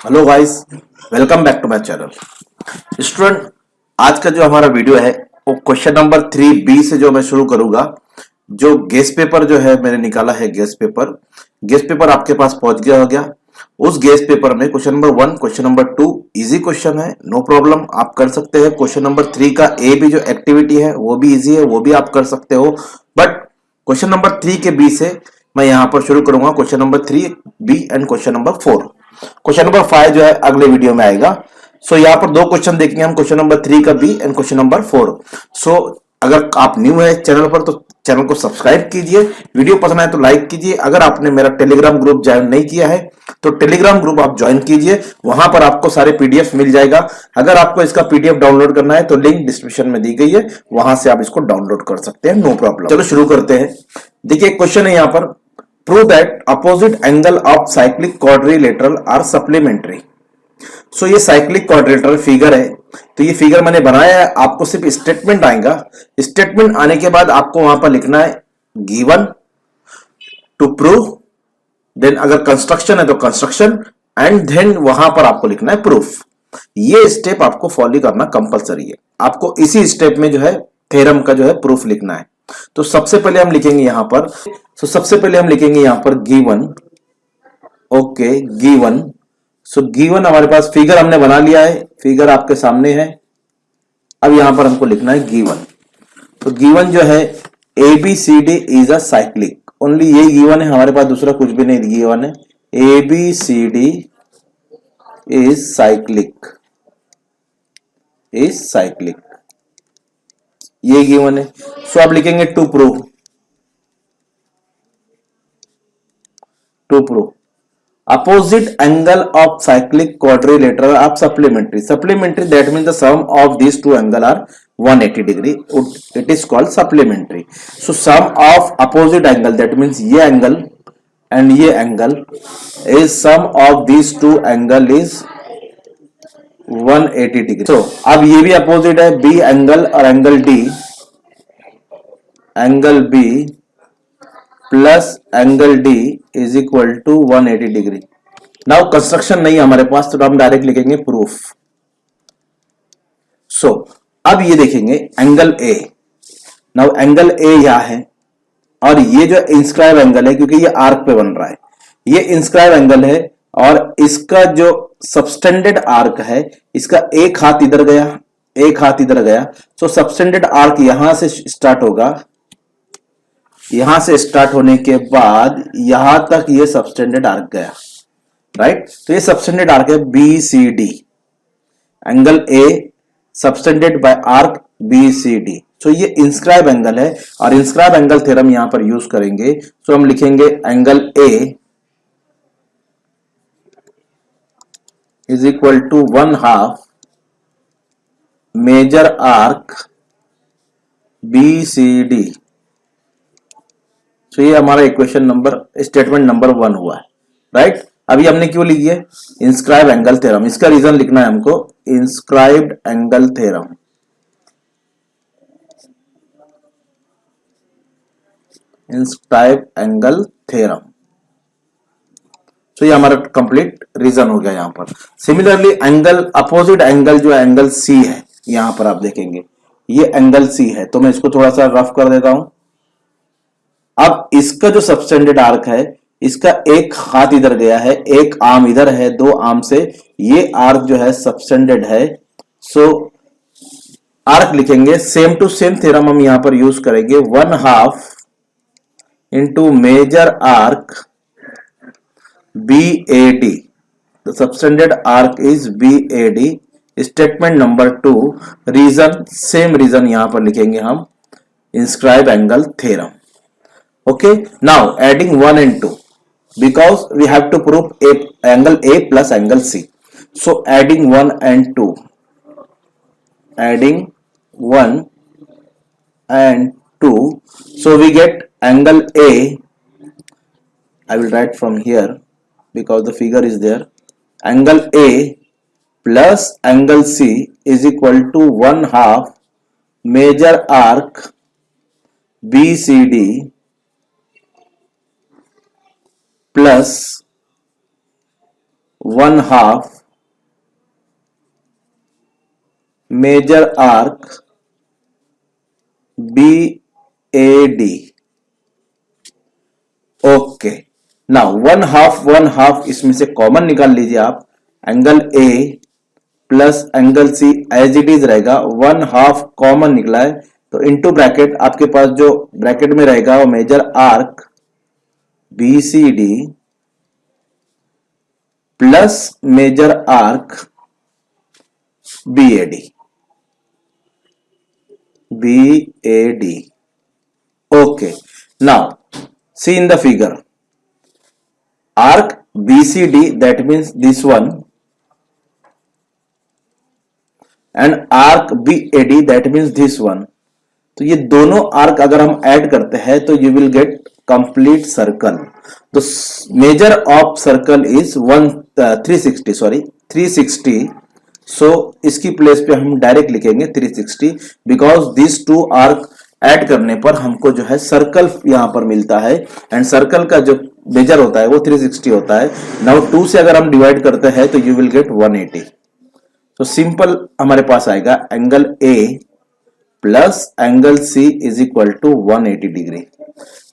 Hello guys, welcome back to my channel. Student, आज का जो हमारा वीडियो है वो क्वेश्चन नंबर 3B से जो मैं शुरू करूंगा। जो गेस पेपर जो है मैंने निकाला है, गेस पेपर आपके पास पहुंच गया हो गया। उस गेस पेपर में question number 1, question number 2 easy question है, नो प्रॉब्लम, आप कर सकते हैं। क्वेश्चन नंबर 3 का ए भी जो एक्टिविटी है वो भी इजी है, वो भी आप कर सकते हो। बट क्वेश्चन नंबर 3 के बी से मैं यहां पर शुरू करूंगा। Question number 3B and question number 4। Question number 5 जो है अगले वीडियो में आएगा। सो यहाँ पर दो क्वेश्चन देखेंगे हम, क्वेश्चन नंबर 3 का बी एंड क्वेश्चन नंबर 4। सो अगर आप न्यू है चैनल पर तो चैनल को सब्सक्राइब कीजिए, वीडियो पसंद आए तो लाइक कीजिए। अगर आपने मेरा टेलीग्राम ग्रुप ज्वाइन नहीं किया है तो टेलीग्राम ग्रुप आप ज्वाइन कीजिए, वहां पर आपको सारे पीडीएफ मिल जाएगा। अगर आपको इसका पीडीएफ डाउनलोड करना है तो लिंक डिस्क्रिप्शन में दी गई है, वहां से आप इसको डाउनलोड कर सकते हैं, नो प्रॉब्लम। चलो शुरू करते हैं। देखिए क्वेश्चन है यहाँ पर, prove that opposite angle of cyclic quadrilateral are supplementary. So ये साइक्लिक क्वाड्रिलेटरल फिगर है, तो ये फिगर मैंने बनाया है। आपको सिर्फ स्टेटमेंट आएगा, स्टेटमेंट आने के बाद आपको वहां पर लिखना है गिवन टू प्रूव, देन अगर कंस्ट्रक्शन है तो कंस्ट्रक्शन, एंड देन वहां पर आपको लिखना है प्रूफ। ये स्टेप आपको फॉलो करना कंपलसरी है। आपको इसी स्टेप में जो है थ्योरम का जो है प्रूफ लिखना है। तो सबसे पहले हम लिखेंगे यहां पर, सबसे पहले हम लिखेंगे यहां पर given. Okay, given. So given हमारे पास फिगर हमने बना लिया है, फिगर आपके सामने है। अब यहां पर हमको लिखना है गिवन। तो गिवन जो है A B C D is a cyclic, only ये गिवन है, हमारे पास दूसरा कुछ भी नहीं गिवन है। A B C D is cyclic, ये गिवन है। सो आप लिखेंगे to prove opposite angle of cyclic quadrilateral are supplementary, that means the sum of these two angle are 180 degree, it is called supplementary. So sum of opposite angle, that means ये angle and ये angle is sum of these two angle is 180 degree. So अब ये भी opposite है, B angle और angle D, angle B plus angle D is equal to 180 degree. Now construction नहीं है हमारे पास तो हम डायरेक्ट लिखेंगे प्रूफ। सो अब ये देखेंगे angle A. Now angle A यहां है और ये जो इंस्क्राइब एंगल है, क्योंकि ये आर्क पे बन रहा है, ये इंस्क्राइब एंगल है और इसका जो सबस्टेंडेड आर्क है, इसका एक हाथ इधर गया, एक हाथ इधर गया। सो सबस्टेंडेड आर्क यहां से स्टार्ट होगा, यहां से स्टार्ट होने के बाद यहां तक ये सबस्टेंडेड आर्क गया, राइट। तो ये सबस्टेंडेड आर्क है B C D, angle A subtended by arc B C D. So ये इंस्क्राइब एंगल है और इंस्क्राइब एंगल थ्योरम यहां पर यूज करेंगे। सो हम लिखेंगे angle A is equal to 1/2 major arc B C D. तो ये हमारा इक्वेशन नंबर, स्टेटमेंट नंबर 1 हुआ है, राइट। अभी हमने क्यों लिखी है इंस्क्राइब एंगल थ्योरम, इसका रीजन लिखना है हमको, inscribed angle theorem. Inscribe angle theorem. तो ये हमारा कंप्लीट रीजन हो गया यहां पर। सिमिलरली एंगल, अपोजिट एंगल जो एंगल सी है, यहां पर आप देखेंगे ये एंगल सी है, तो मैं इसको थोड़ा सा रफ कर देता हूं। अब इसका जो सबस्टेंडेड आर्क है, इसका एक हाथ इधर गया है, एक आर्म इधर है, दो आर्म से ये आर्क जो है सबस्टेंडेड है। सो आर्क लिखेंगे, सेम टू सेम थ्योरम हम यहां पर यूज करेंगे, 1/2 into major arc B A D. The subtended arc is B A D. Statement number 2, reason same reason यहां पर लिखेंगे हम, inscribe angle theorem. Okay, now adding 1 and 2 because we have to prove angle A plus angle C. So adding 1 and 2, adding 1 and 2, so we get angle A. I will write from here because the figure is there. Angle A plus angle C is equal to 1/2 major arc BCD plus 1/2 major arc BAD। Okay, now 1/2 इसमें से common निकाल लीजिए आप। Angle A plus angle C as it is रहेगा। 1/2 common निकला है तो into bracket आपके पास जो ब्रैकेट में रहेगा वो major arc BCD plus major arc BAD। Okay, now see in the figure, arc BCD, that means this one, and arc BAD, that means this one। तो ये दोनों आर्क अगर हम ऐड करते हैं तो you will get complete circle. तो major of circle is 360। So इसकी प्लेस पे हम डायरेक्ट लिखेंगे 360 because this two arc add करने पर हमको जो है सर्कल यहां पर मिलता है एंड सर्कल का जो मेजर होता है वो 360 होता है। नाउ 2 से अगर हम डिवाइड करते हैं तो यू विल गेट 180। तो सिंपल हमारे पास आएगा angle A plus angle C is equal to 180 degree.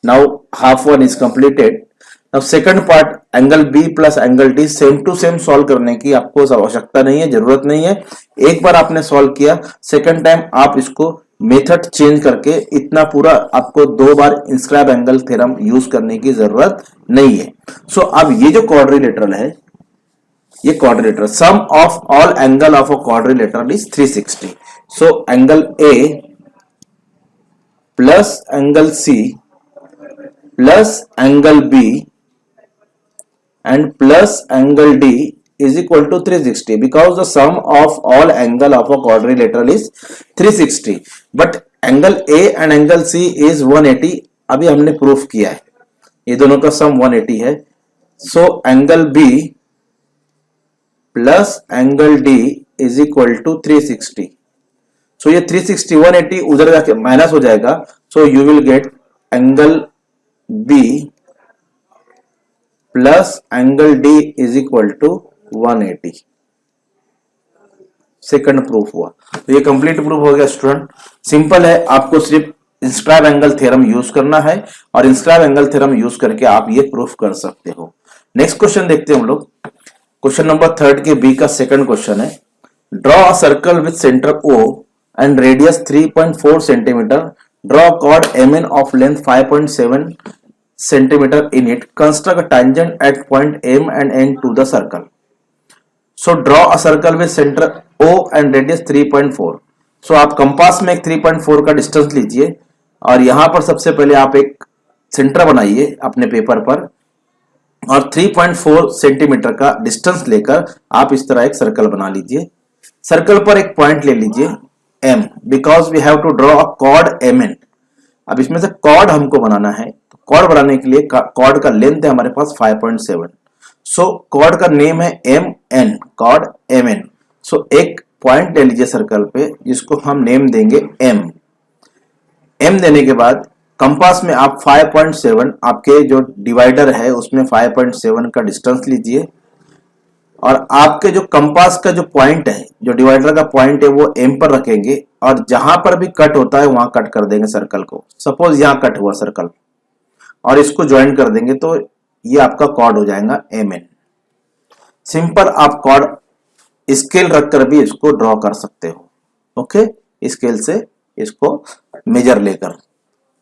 Now half one is completed. Now second part, angle B plus angle D same to same solve करने की आपको आवश्यकता नहीं है, जरूरत नहीं है। एक बार आपने सॉल्व किया, सेकंड टाइम आप इसको मेथड चेंज करके इतना पूरा आपको 2 बार इंस्क्राइब एंगल थ्योरम यूज करने की जरूरत नहीं है। सो अब ये जो क्वाड्रिलेटरल है, ये quadrilateral sum of all angle of a quadrilateral is 360। So angle A plus angle C plus angle B and plus angle D is equal to 360 because the sum of all angle of a quadrilateral is 360 but angle A and angle C is 180। अभी हमने proof किया है ये दोनों का सम 180 है। So angle B plus angle D is equal to 360। सो ये 360 180 उधर जाके माइनस हो जाएगा। So you will get angle B plus angle D is equal to 180। Second proof हुआ। तो ये कंप्लीट प्रूफ हो गया स्टूडेंट। सिंपल है, आपको सिर्फ इंस्क्राइब एंगल थ्योरम यूज करना है और इंस्क्राइब एंगल थ्योरम यूज करके आप ये प्रूफ कर सकते हो। नेक्स्ट क्वेश्चन देखते हैं हम लोग। क्वेश्चन नंबर 3 के B का सेकंड क्वेश्चन है, draw a circle with centre O and radius 3.4 centimeter. Draw a chord MN of length 5.7 centimeter in it. Construct a tangent at point M and N to the circle. So draw a circle with center O and radius 3.4. So आप compass में एक 3.4 का distance लीजिए और यहां पर सबसे पहले आप एक सेंटर बनाइए अपने पेपर पर और 3.4 सेंटीमीटर का डिस्टेंस लेकर आप इस तरह एक सर्कल बना लीजिए। सर्कल पर एक पॉइंट ले लीजिए M, because we have to draw a chord MN। अब इसमें से कॉर्ड हमको बनाना है, तो कॉर्ड बनाने के लिए कॉर्ड का लेंथ है हमारे पास 5.7। सो कॉर्ड का नेम है MN, कॉर्ड MN। सो एक पॉइंट ले लीजिए सर्कल पे जिसको हम नेम देंगे M देने के बाद कंपास में आप 5.7 आपके जो डिवाइडर है उसमें 5.7 का डिस्टेंस लीजिए और आपके जो कंपास का जो पॉइंट है, जो डिवाइडर का पॉइंट है वो M पर रखेंगे और जहां पर भी कट होता है वहां कट कर देंगे सर्कल को। सपोज यहां कट हुआ सर्कल और इसको ज्वाइन कर देंगे तो ये आपका कॉर्ड हो जाएगा MN। सिंपल, आप कॉर्ड स्केल रखकर भी इसको ड्रॉ कर सकते हो। ओके, स्केल से इसको मेजर लेकर।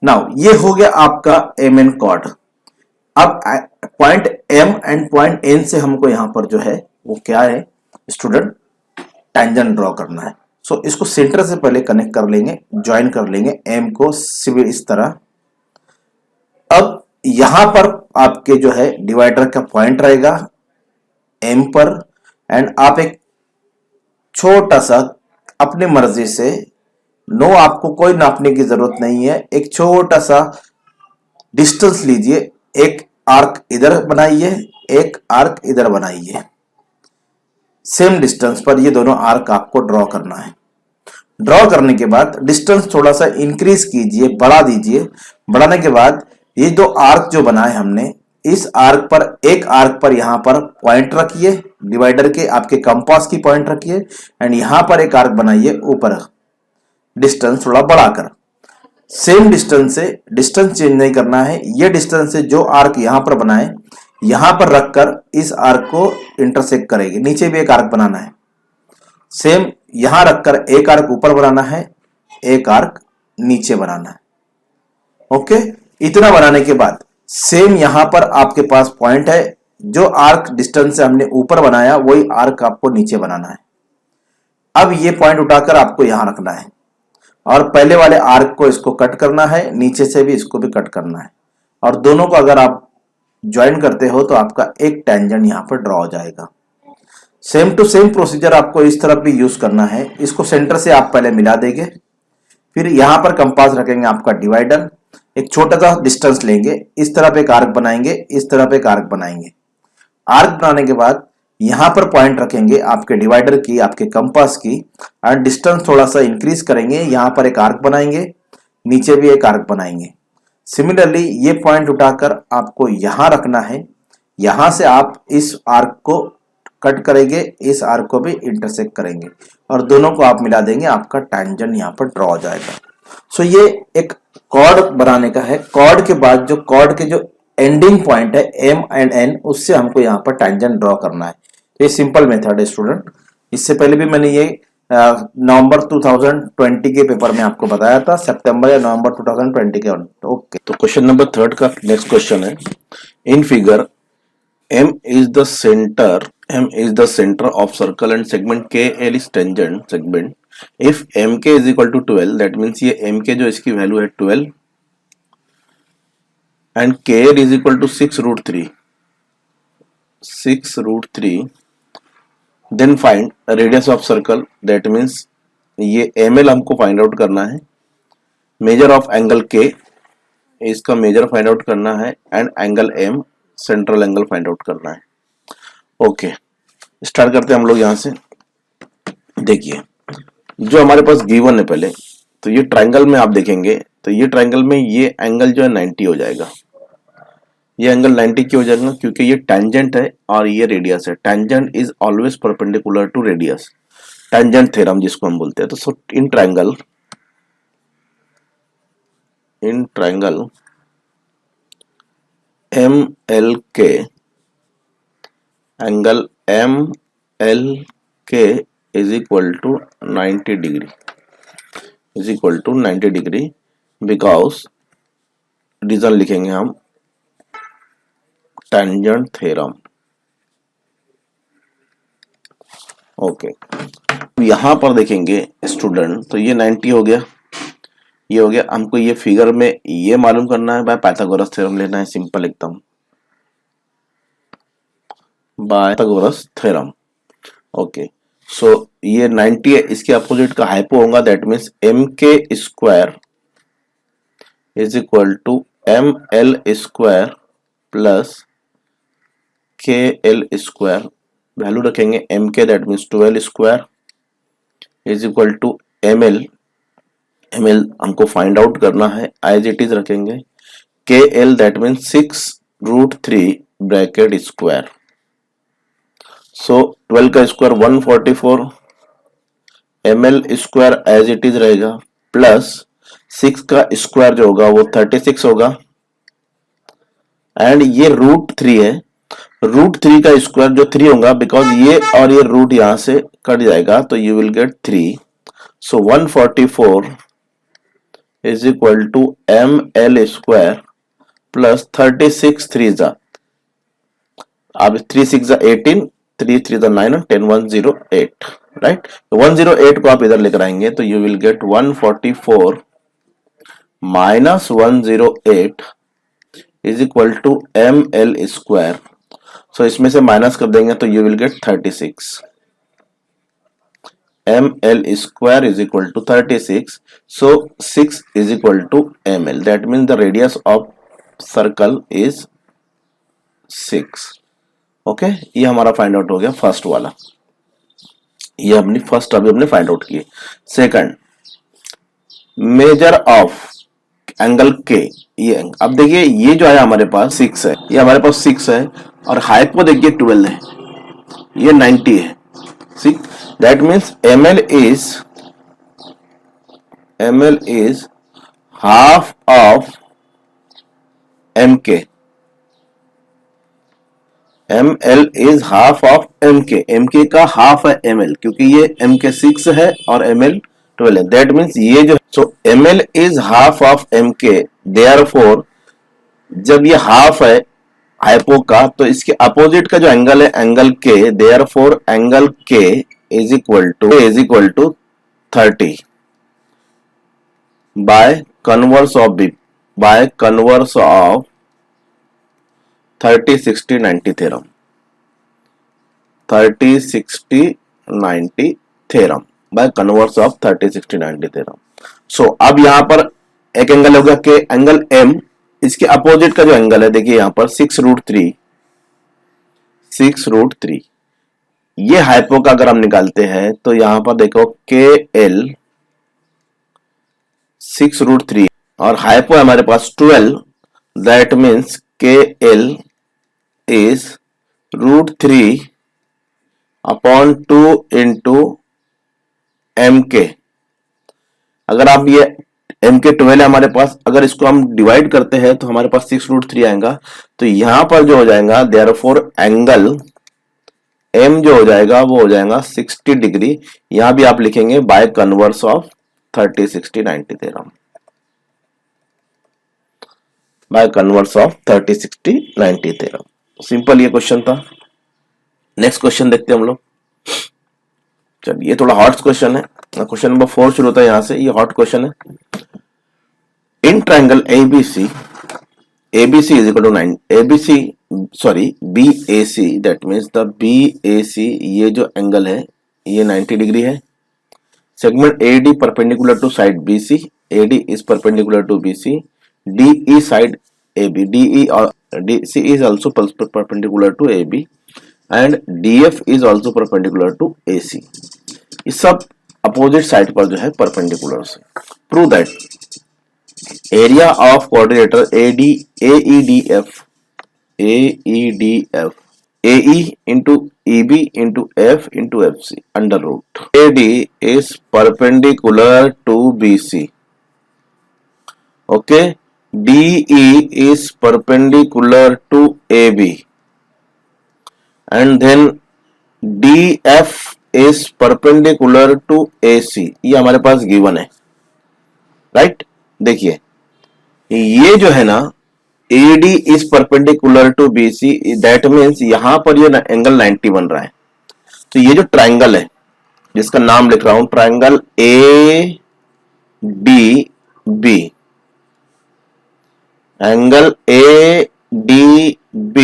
नाउ ये हो गया आपका MN कॉर्ड। अब point M and point N से हमको यहां पर जो है वो क्या है स्टूडेंट, टेंजेंट ड्रॉ करना है। सो इसको सेंटर से पहले कनेक्ट कर लेंगे, ज्वाइन कर लेंगे M को सिविल इस तरह। अब यहां पर आपके जो है डिवाइडर का पॉइंट रहेगा M पर एंड आप एक छोटा सा अपनी मर्जी से, नो आपको कोई नापने की जरूरत नहीं है, एक छोटा सा डिस्टेंस लीजिए, एक आर्क इधर बनाइए, एक आर्क इधर बनाइए। सेम डिस्टेंस पर ये दोनों आर्क आपको ड्रॉ करना है। ड्रॉ करने के बाद डिस्टेंस थोड़ा सा इंक्रीज कीजिए, बढ़ा दीजिए। बढ़ाने के बाद ये दो आर्क जो बनाए हमने इस आर्क पर, एक आर्क पर यहां पर पॉइंट रखिए, डिवाइडर के आपके कंपास की पॉइंट रखिए एंड यहां पर एक आर्क बनाइए ऊपर, डिस्टेंस थोड़ा बढ़ाकर। सेम डिस्टेंस से, डिस्टेंस चेंज नहीं करना है, ये डिस्टेंस से जो आर्क यहां पर बनाए यहां पर रखकर इस आर्क को इंटरसेक्ट करेगी। नीचे भी एक आर्क बनाना है, सेम यहां रखकर एक आर्क ऊपर बनाना है, एक आर्क नीचे बनाना है। ओके, इतना बनाने के बाद सेम यहां पर आपके पास पॉइंट है, जो आर्क डिस्टेंस से हमने ऊपर बनाया वही आर्क आपको नीचे बनाना है। अब ये पॉइंट उठाकर आपको यहां रखना है और पहले वाले आर्क को इसको कट करना है, नीचे से भी इसको भी कट करना है और दोनों को अगर आप ज्वाइन करते हो तो आपका एक टेंजेंट यहां पर ड्रॉ हो जाएगा। सेम टू सेम प्रोसीजर आपको इस तरफ भी यूज करना है। इसको सेंटर से आप पहले मिला देंगे, फिर यहां पर कंपास रखेंगे आपका डिवाइडर, एक छोटा सा डिस्टेंस लेंगे, इस तरफ एक आर्क बनाएंगे, इस तरफ एक आर्क बनाएंगे। आर्क बनाने के बाद यहां पर पॉइंट रखेंगे आपके डिवाइडर की, आपके कंपास की, और डिस्टेंस थोड़ा सा इंक्रीज करेंगे, यहां पर एक आर्क बनाएंगे, नीचे भी एक आर्क बनाएंगे। सिमिलरली ये पॉइंट उठाकर आपको यहां रखना है, यहां से आप इस आर्क को कट करेंगे, इस आर्क को भी इंटरसेक्ट करेंगे और दोनों को आप मिला देंगे, आपका टैंजेंट यहां पर ड्रॉ हो जाएगा। सो ये एक कॉर्ड बनाने का है। कॉर्ड के बाद जो कॉर्ड के जो एंडिंग पॉइंट है एम एंड एन, उससे हमको यहाँ पर टैंजेंट ड्रॉ करना है। तो ये सिंपल मेथड है स्टूडेंट। इससे पहले भी मैंने ये नवंबर 2020 के पेपर में आपको बताया था, सितंबर या नवंबर 2020 के। ओके, तो क्वेश्चन नंबर 3 का नेक्स्ट क्वेश्चन है, in figure M is the center of circle and segment KL is tangent segment. If MK is equal to 12, that means ये MK जो इसकी वैल्यू है 12 and KL is equal to 6√3, then find radius of circle, that means ये ML हमको find out करना है, measure of angle K इसका measure find out करना है and angle M central angle find out करना है। ओके, स्टार्ट करते हैं हम लोग यहां से। देखिए जो हमारे पास गिवन है पहले, तो ये ट्रायंगल में आप देखेंगे तो ये ट्रायंगल में ये एंगल जो है 90 हो जाएगा। ये एंगल 90 क्यों हो जाएगा? क्योंकि ये टेंजेंट है और ये रेडियस है। Tangent is always perpendicular to radius, tangent theorem जिसको हम बोलते हैं। तो so in triangle MLK, angle MLK is equal to 90 degree, because reason लिखेंगे हम टेंजेंट थ्योरम। ओके, यहां पर देखेंगे स्टूडेंट, तो ये 90 हो गया, ये हो गया। हमको ये फिगर में ये मालूम करना है, बाय पाइथागोरस थ्योरम लेना है, सिंपल एकदम, पाइथागोरस थ्योरम। ओके, सो ये 90 है, इसके अपोजिट का हाइपो होगा, that means MK square is equal to ML square plus KL square. Value रखेंगे MK, that means 12 square is equal to ML हमको फाइंड आउट करना है, एज इट इज रखेंगे। KL that means 6√3 bracket square. So 12 का square 144, ML square as it is रहेगा, plus 6 का square जो होगा वो 36 होगा, एंड ये √3 है। √3 का स्क्वायर जो 3 होगा, बिकॉज ये और ये रूट यहां से कट जाएगा, तो you will gate 3। So 144 is equal to ML square plus 36 3 जा, अब 3 6 जा 18, 3 3 जा 9 और 10 108, राइट। 108 को आप इधर लेकर आएंगे तो you will get 144 minus 108 is equal to ML square. So इसमें से माइनस कर देंगे तो you will get 36। ML square is equal to 36, so 6 is equal to ML, that means the radius of circle is 6। Okay, ये हमारा find out हो गया first वाला, ये अपनी फर्स्ट अभी हमने फाइंड आउट किए। Second, measure of angle K ये अब देखिए ये जो है हमारे पास 6 है, ये हमारे पास 6 है और हाइपो देखिए 12 है, ये 90 है। See that means ml is half of mk, ml is half of mk का हाफ है ml, क्योंकि ये mk 6 है और ml 12 है। दैट मीन्स ये जो सो ml is half of mk, therefore जब ये हाफ है हाइपो का तो इसके अपोजिट का जो एंगल है angle K, therefore angle K is equal to 30 by converse of B, by converse of 30-60-90 theorem, 30-60-90 theorem by converse of 30-60-90 theorem. So अब यहां पर एक एंगल हो गया के एंगल एम, इसके अपोजिट का जो एंगल है देखिए यहां पर 6√3, ये हाइपो का अगर हम निकालते हैं तो यहां पर देखो के एल 6√3 और हाइपो हमारे पास 12, that means K L is √3 upon 2 into M K. अगर आप ये एम के 12 है हमारे पास, अगर इसको हम डिवाइड करते हैं तो हमारे पास 6√3 आएगा, तो यहां पर जो हो जाएगा देयरफॉर एंगल एम जो हो जाएगा वो हो जाएगा 60 डिग्री। यहां भी आप लिखेंगे bye converse of 30-60-90 theorem, by converse of 30-60-90 theorem. Simple ये क्वेश्चन था। नेक्स्ट क्वेश्चन देखते हैं हम लोग। चलिए ये थोड़ा हॉट क्वेश्चन है, क्वेश्चन नंबर 4 शुरू होता है यहां से, ये हॉट क्वेश्चन है। In triangle ABC, ABC is equal to 9, ABC sorry BAC, that means the BAC ये जो एंगल है ये 90 डिग्री है। Segment AD perpendicular to side BC, AD is perpendicular to BC, DE side AB, DE or DC is also perpendicular to AB and DF is also perpendicular to AC। ये सब opposite side पर जो है perpendicular से। Prove that area of quadrilateral AEDF AE into EB into F into FC under root AD is perpendicular to BC, okay, DE is perpendicular to AB and then DF is perpendicular to AC। ये हमारे पास given है, right. देखिए ये जो है ना AD is perpendicular to BC, that means यहां पर ये एंगल 90 बन रहा है। तो ये जो ट्रायंगल है जिसका नाम लिख रहा हूं triangle ADB, angle ADB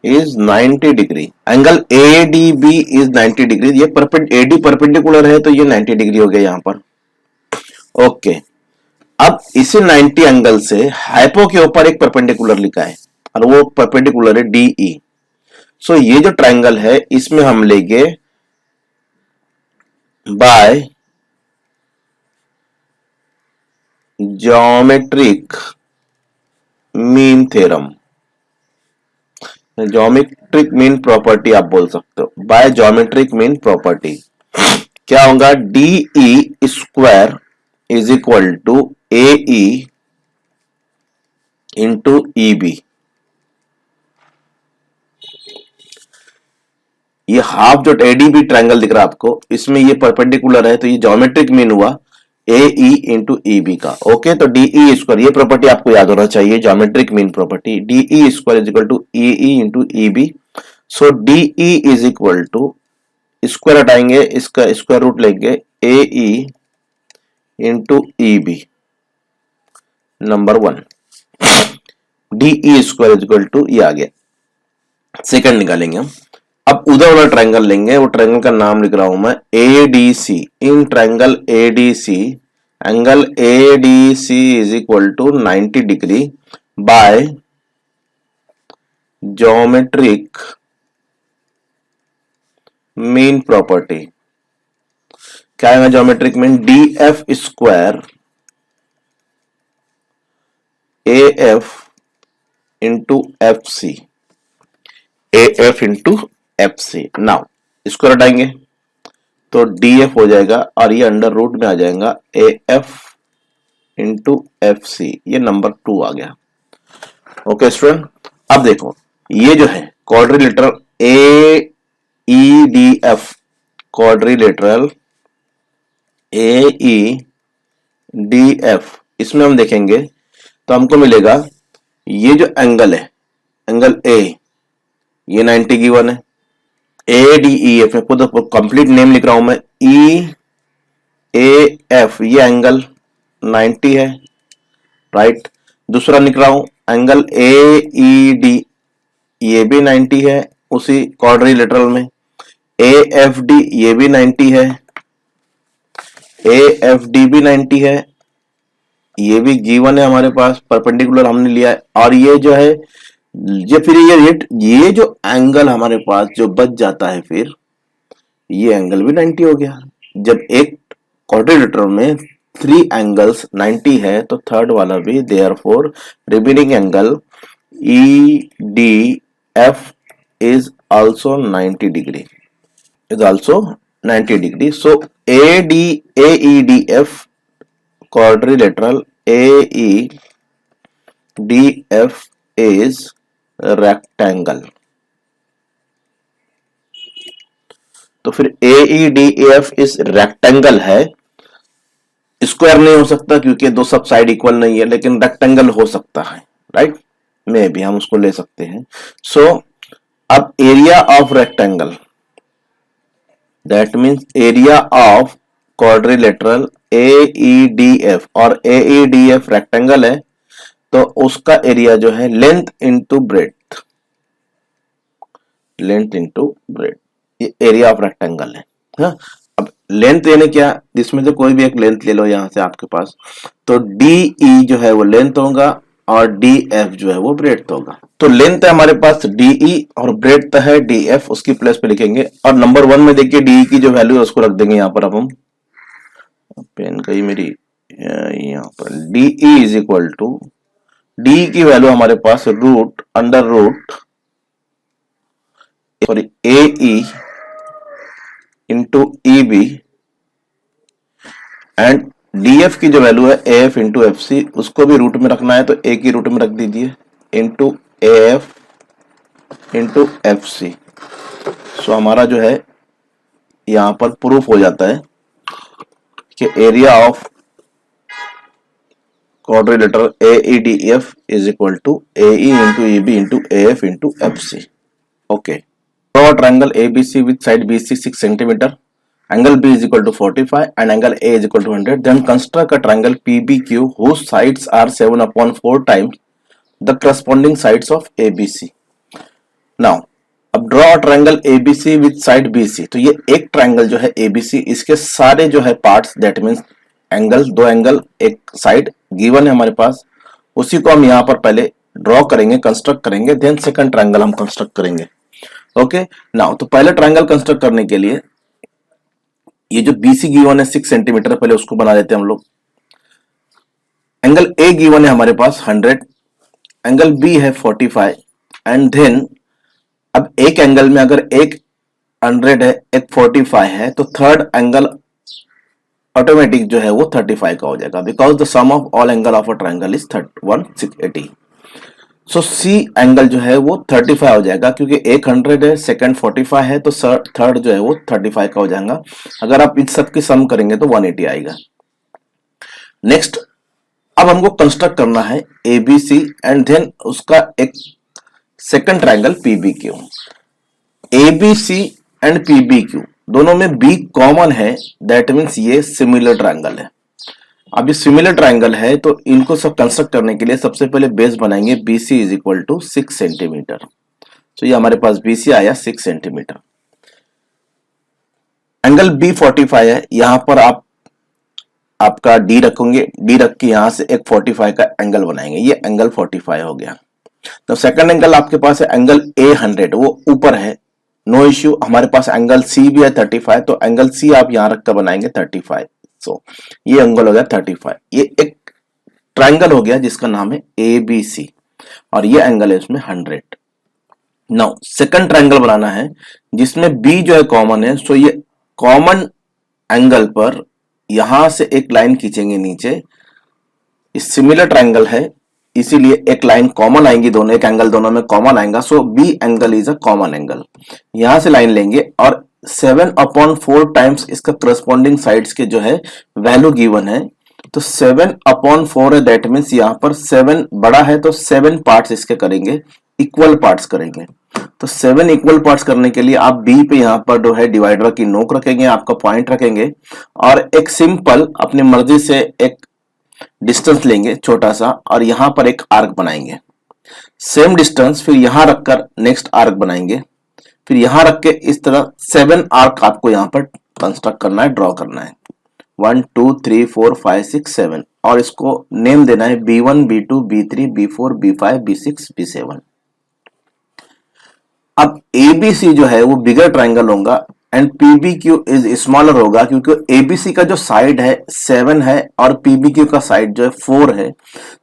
is 90 degree, angle ADB is 90 degree. ये AD परपेंडिकुलर है तो ये 90 डिग्री हो गया यहां पर, ओके। अब इसी 90 एंगल से हाइपो के ऊपर एक परपेंडिकुलर लिखा है और वो परपेंडिकुलर है DE। सो ये जो ट्रायंगल है इसमें हम लेंगे by geometric mean theorem, geometric mean property आप बोल सकते हो, बाय ज्योमेट्रिक मीन प्रॉपर्टी क्या होगा, DE square is equal to AE into EB। ये हाफ जो ADB ट्रायंगल दिख रहा है आपको, इसमें ये परपेंडिकुलर है तो ये ज्योमेट्रिक मीन हुआ AE इंटू EB का, ओके। तो DE स्क्वायर, ये प्रॉपर्टी आपको याद होना चाहिए, geometric mean property, DE square is equal to AE into EB। So DE is equal to, square हटाएंगे इसका स्क्वायर रूट लेंगे AE into EB number 1, DE square is equal टू ये आ गया। सेकंड निकालेंगे हम, अब उधर वाला ट्रायंगल लेंगे, वो ट्रायंगल का नाम लिख रहा हूं मैं ADC। In triangle ADC angle ADC is equal to 90 degree by geometric mean property. क्या है geometric mean, DF square A F into F C, A F into F C. Now इसको हटाएंगे तो डी एफ हो जाएगा और ये under root में आ जाएगा A F into F C, ये नंबर 2 आ गया। ओके स्टूडेंट, अब देखो ये जो है quadrilateral A E D F, quadrilateral A E D F, इसमें हम देखेंगे तो हमको मिलेगा ये जो एंगल है, एंगल ए, ये 90 गिवन है। ए डी ई एफ, खुद कंप्लीट नेम लिख रहा हूं मैं, ई ए एफ, ये एंगल 90 है, राइट। दूसरा लिख रहा हूं एंगल ए ई डी, ये भी 90 है उसी क्वाड्रिलेटरल में। ए एफ डी, ये भी 90 है, ए एफ डी भी 90 है, ये भी गिवन है हमारे पास, परपेंडिकुलर हमने लिया है। और ये जो है ये फिर ये जो एंगल हमारे पास जो बच जाता है, फिर ये एंगल भी 90 हो गया। जब एक क्वाड्रिलेटरल में 3 एंगल्स 90 है तो थर्ड वाला भी, therefore remaining angle E D F is also 90 degree, is also 90 degree. So A E D F quadrilateral AEDF is rectangle। तो फिर AEDF इस रेक्टेंगल है, स्क्वायर नहीं हो सकता क्योंकि दो सब साइड इक्वल नहीं है, लेकिन रेक्टेंगल हो सकता है, राइट, में भी हम उसको ले सकते हैं। सो अब area of rectangle, that means area of quadrilateral AEDF, और AEDF रेक्टेंगल है तो उसका एरिया जो है length into breadth, length into breadth, ये एरिया ऑफ रेक्टेंगल है। हाँ? अब लेंथ यानी क्या, जिसमें से कोई भी एक लेंथ ले लो यहां से आपके पास, तो DE जो है वो लेंथ होगा और DF जो है वो ब्रेड्थ होगा। तो लेंथ है हमारे पास DE और ब्रेड्थ है DF, उसकी प्लेस पे लिखेंगे। और नंबर 1 में देखिए DE की जो वैल्यू है उसको रख देंगे यहाँ पर। अब हम पेन गई मेरी यहाँ पर, DE is equal to, D की वैल्यू हमारे पास root under root sorry AE into EB, and DF की जो वैल्यू है AF इंटू FC, उसको भी रूट में रखना है तो A की रूट में रख दीजिए इंटू AF इंटू FC। सो हमारा जो है यहां पर प्रूफ हो जाता है कि area of quadrilateral AEDF is equal to AE into EB into AF into FC। Okay, draw triangle ABC with side BC 6 cm, angle B is equal to 45 and angle A is equal to 100. Then construct a triangle PBQ whose sides are 7/4 times the corresponding sides of ABC. Now अब draw triangle ABC with side BC, तो ये एक triangle जो है ABC, इसके सारे जो है पार्ट्स, दैट मींस एंगल, दो एंगल एक साइड गिवन है हमारे पास, उसी को हम यहाँ पर पहले ड्रॉ करेंगे, कंस्ट्रक्ट करेंगे, देन सेकंड ट्रायंगल हम कंस्ट्रक्ट करेंगे। ओके, नाउ तो पहले ट्रायंगल कंस्ट्रक्ट करने के लिए ये जो BC गिवन है 6 सेंटीमीटर, पहले उसको बना लेते हैं हम लोग। एंगल A गिवन है हमारे पास 100, एंगल B है 45, एंड देन अब एक एंगल में अगर एक 100 है एक 45 है तो थर्ड एंगल ऑटोमेटिक जो है वो 35 का हो जाएगा, because the sum of all angle of a triangle is 180। So C angle जो है वो 35 हो जाएगा, क्योंकि एक 100 है सेकंड 45 है तो थर्ड जो है वो 35 का हो जाएगा। अगर आप इन सब की सम करेंगे तो 180 आएगा। नेक्स्ट, अब हमको कंस्ट्रक्ट करना है ABC एंड देन उसका एक second triangle PBQ। ABC and PBQ दोनों में B कॉमन है, दैट मीन्स ये सिमिलर ट्रायंगल है। अब ये सिमिलर ट्रायंगल है तो इनको सब कंस्ट्रक्ट करने के लिए सबसे पहले बेस बनाएंगे BC is equal to 6 centimetre. तो ये हमारे पास BC आया 6 सेंटीमीटर। एंगल B 45 है, यहां पर आपका D रखोगे, D रख के यहां से एक 45 का एंगल बनाएंगे, ये एंगल 45 हो गया। तो सेकंड एंगल आपके पास है एंगल A 100, वो ऊपर है, नो इश्यू। हमारे पास एंगल C भी है 35, तो एंगल C आप यहां रखकर बनाएंगे 35। सो ये एंगल हो गया 35। ये एक ट्रायंगल हो गया जिसका नाम है ABC और ये एंगल है इसमें 100। नाउ सेकंड ट्रायंगल बनाना है जिसमें B जो है कॉमन है, सो ये कॉमन एंगल पर यहां से एक लाइन खींचेंगे नीचे, सिमिलर ट्रायंगल है इसीलिए एक लाइन कॉमन आएंगी, दोनों एक एंगल दोनों में कॉमन आएगा, so B angle is a common angle. यहां से लाइन लेंगे और 7/4 टाइम्स इसका करस्पॉन्डिंग साइड्स के जो है वैल्यू गिवन है, तो 7/4 है, दैट मीन्स यहां पर 7 बड़ा है तो 7 पार्ट्स इसके करेंगे, इक्वल पार्ट्स करेंगे। तो 7 इक्वल पार्ट्स करने के लिए आप बी पे यहां पर जो है डिवाइडर की नोक रखेंगे, आपका पॉइंट रखेंगे और एक सिंपल अपनी मर्जी से एक डिस्टेंस लेंगे छोटा सा और यहां पर एक आर्क बनाएंगे, सेम डिस्टेंस फिर यहां रखकर नेक्स्ट आर्क बनाएंगे, फिर यहां रख के इस तरह 7 आर्क आपको यहां पर कंस्ट्रक्ट करना है, ड्रॉ करना है, 1 2 3 4 5 6 7 और इसको नेम देना है B1 B2 B3 B4 B5 B6 B7। अब ABC जो है वो बिगर ट्रायंगल होगा एंड PBQ इज स्मॉलर होगा, क्योंकि ABC का जो साइड है 7 है और PBQ का साइड जो है 4 है,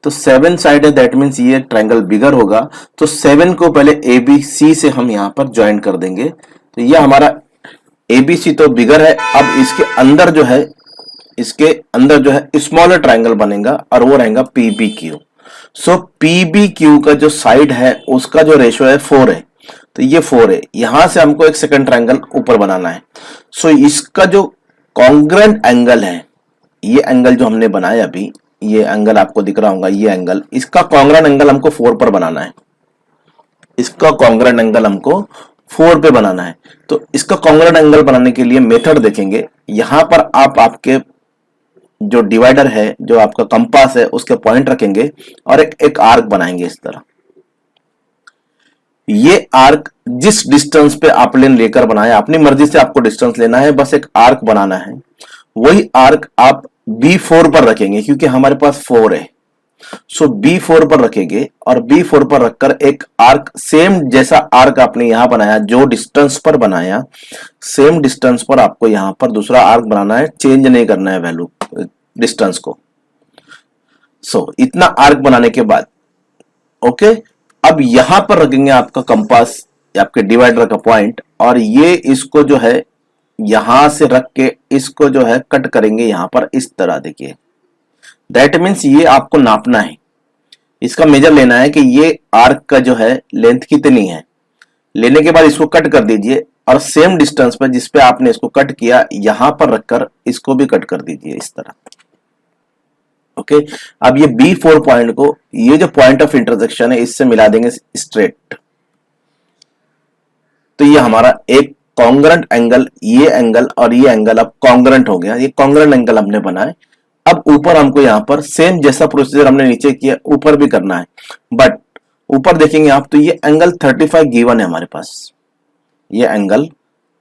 तो 7 साइड है, दैट मीन्स ये ट्रायंगल बिगर होगा। तो 7 को पहले ABC से हम यहां पर ज्वाइन कर देंगे, तो ये हमारा ABC तो बिगर है। अब इसके अंदर जो है स्मॉलर ट्रायंगल बनेगा और वो रहेगा PBQ। सो PBQ का जो साइड है उसका जो रेशियो है 4 है, तो ये 4 है। यहां से हमको एक सेकंड ट्रायंगल ऊपर बनाना है, सो इसका जो कॉन्ग्रुएंट एंगल है, ये एंगल जो हमने बनाया अभी, ये एंगल आपको दिख रहा होगा, ये एंगल, इसका कॉन्ग्रुएंट एंगल हमको 4 पर बनाना है, इसका कॉन्ग्रुएंट एंगल हमको 4 पे बनाना है। तो इसका कॉन्ग्रुएंट एंगल बनाने के लिए मेथड देखेंगे, यहां पर आप आपके जो डिवाइडर है, जो आपका कंपास है, उसके पॉइंट रखेंगे और एक आर्क बनाएंगे इस तरह। ये आर्क जिस डिस्टेंस पे आप लेन लेकर बनाया, अपनी मर्जी से आपको डिस्टेंस लेना है, बस एक आर्क बनाना है। वही आर्क आप B4 पर रखेंगे क्योंकि हमारे पास 4 है, सो B4 पर रखेंगे और B4 पर रखकर एक आर्क, सेम जैसा आर्क आपने यहां बनाया, जो डिस्टेंस पर बनाया, सेम डिस्टेंस पर आपको यहां पर दूसरा आर्क बनाना है, चेंज नहीं करना है वैल्यू डिस्टेंस को। सो इतना आर्क बनाने के बाद ओके, अब यहां पर रखेंगे आपका कंपास, आपके डिवाइडर का पॉइंट, और ये इसको जो है यहां से रख के इसको जो है कट करेंगे यहां पर इस तरह, देखिए दैट मीन्स ये आपको नापना है, इसका मेजर लेना है कि ये आर्क का जो है लेंथ कितनी है। लेने के बाद इसको कट कर दीजिए और सेम डिस्टेंस पर जिस पे आपने इसको कट किया यहां पर रखकर इसको भी कट कर दीजिए इस तरह। ओके, अब ये B4 पॉइंट को, ये जो पॉइंट ऑफ इंटरसेक्शन है, इससे मिला देंगे स्ट्रेट, तो ये हमारा एक कॉन्ग्रुएंट एंगल, ये एंगल और ये एंगल अब कॉन्ग्रुएंट हो गया, ये कॉन्ग्रुएंट एंगल हमने बनाया। अब ऊपर हमको यहां पर सेम जैसा प्रोसीजर हमने नीचे किया ऊपर भी करना है, बट ऊपर देखेंगे आप तो ये एंगल 35 गिवन है हमारे पास, ये एंगल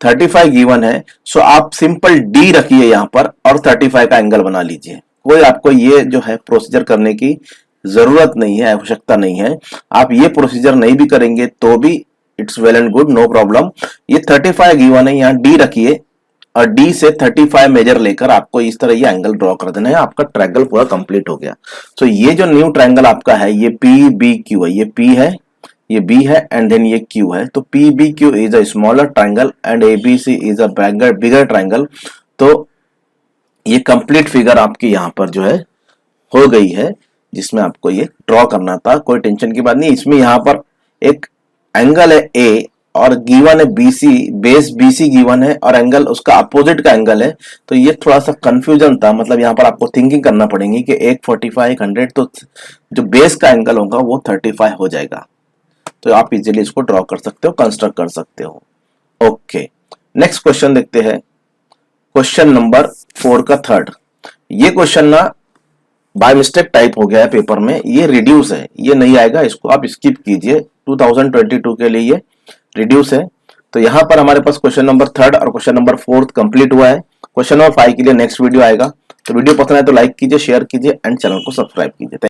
35 गिवन है, सो आप सिंपल D रखिए यहां पर और 35 का एंगल बना लीजिए। कोई आपको ये जो है प्रोसीजर करने की जरूरत नहीं है, आवश्यकता नहीं है। आप ये प्रोसीजर नहीं भी करेंगे तो भी it's well and good, no problem. ये 35 गिवन है, यहाँ D रखिए और D से 35 मेजर लेकर आपको इस तरह ये एंगल ड्रॉ कर देना है, आपका ट्रायंगल पूरा कंप्लीट हो गया। सो ये जो न्यू ट्रायंगल आपका है ये PBQ है, ये P है, ये B है एंड देन ये Q है। तो PBQ is a smaller triangle and ABC is a bigger triangle. तो ये कंप्लीट फिगर आपकी यहाँ पर जो है हो गई है, जिसमें आपको ये ड्रॉ करना था, कोई टेंशन की बात नहीं। इसमें यहाँ पर एक एंगल है A और गिवन है BC, बेस BC गिवन है और एंगल उसका अपोजिट का एंगल है, तो ये थोड़ा सा कंफ्यूजन था, मतलब यहाँ पर आपको थिंकिंग करना पड़ेगी कि एक 45 एक 100, तो जो बेस का एंगल होगा वो 35 हो जाएगा। तो आप इजीली इसको ड्रॉ कर सकते हो, कंस्ट्रक्ट कर सकते हो। ओके, नेक्स्ट क्वेश्चन देखते हैं, क्वेश्चन नंबर 4 का थर्ड। ये क्वेश्चन ना बाय मिस्टेक टाइप हो गया है पेपर में, ये रिड्यूस है, ये नहीं आएगा, इसको आप स्किप कीजिए, 2022 के लिए ये रिड्यूस है। तो यहां पर हमारे पास क्वेश्चन नंबर थर्ड और क्वेश्चन नंबर 4 कंप्लीट हुआ है। क्वेश्चन नंबर 5 के लिए नेक्स्ट वीडियो आएगा। तो वीडियो पसंद है तो लाइक कीजिए, शेयर कीजिए एंड चैनल को सब्सक्राइब कीजिए।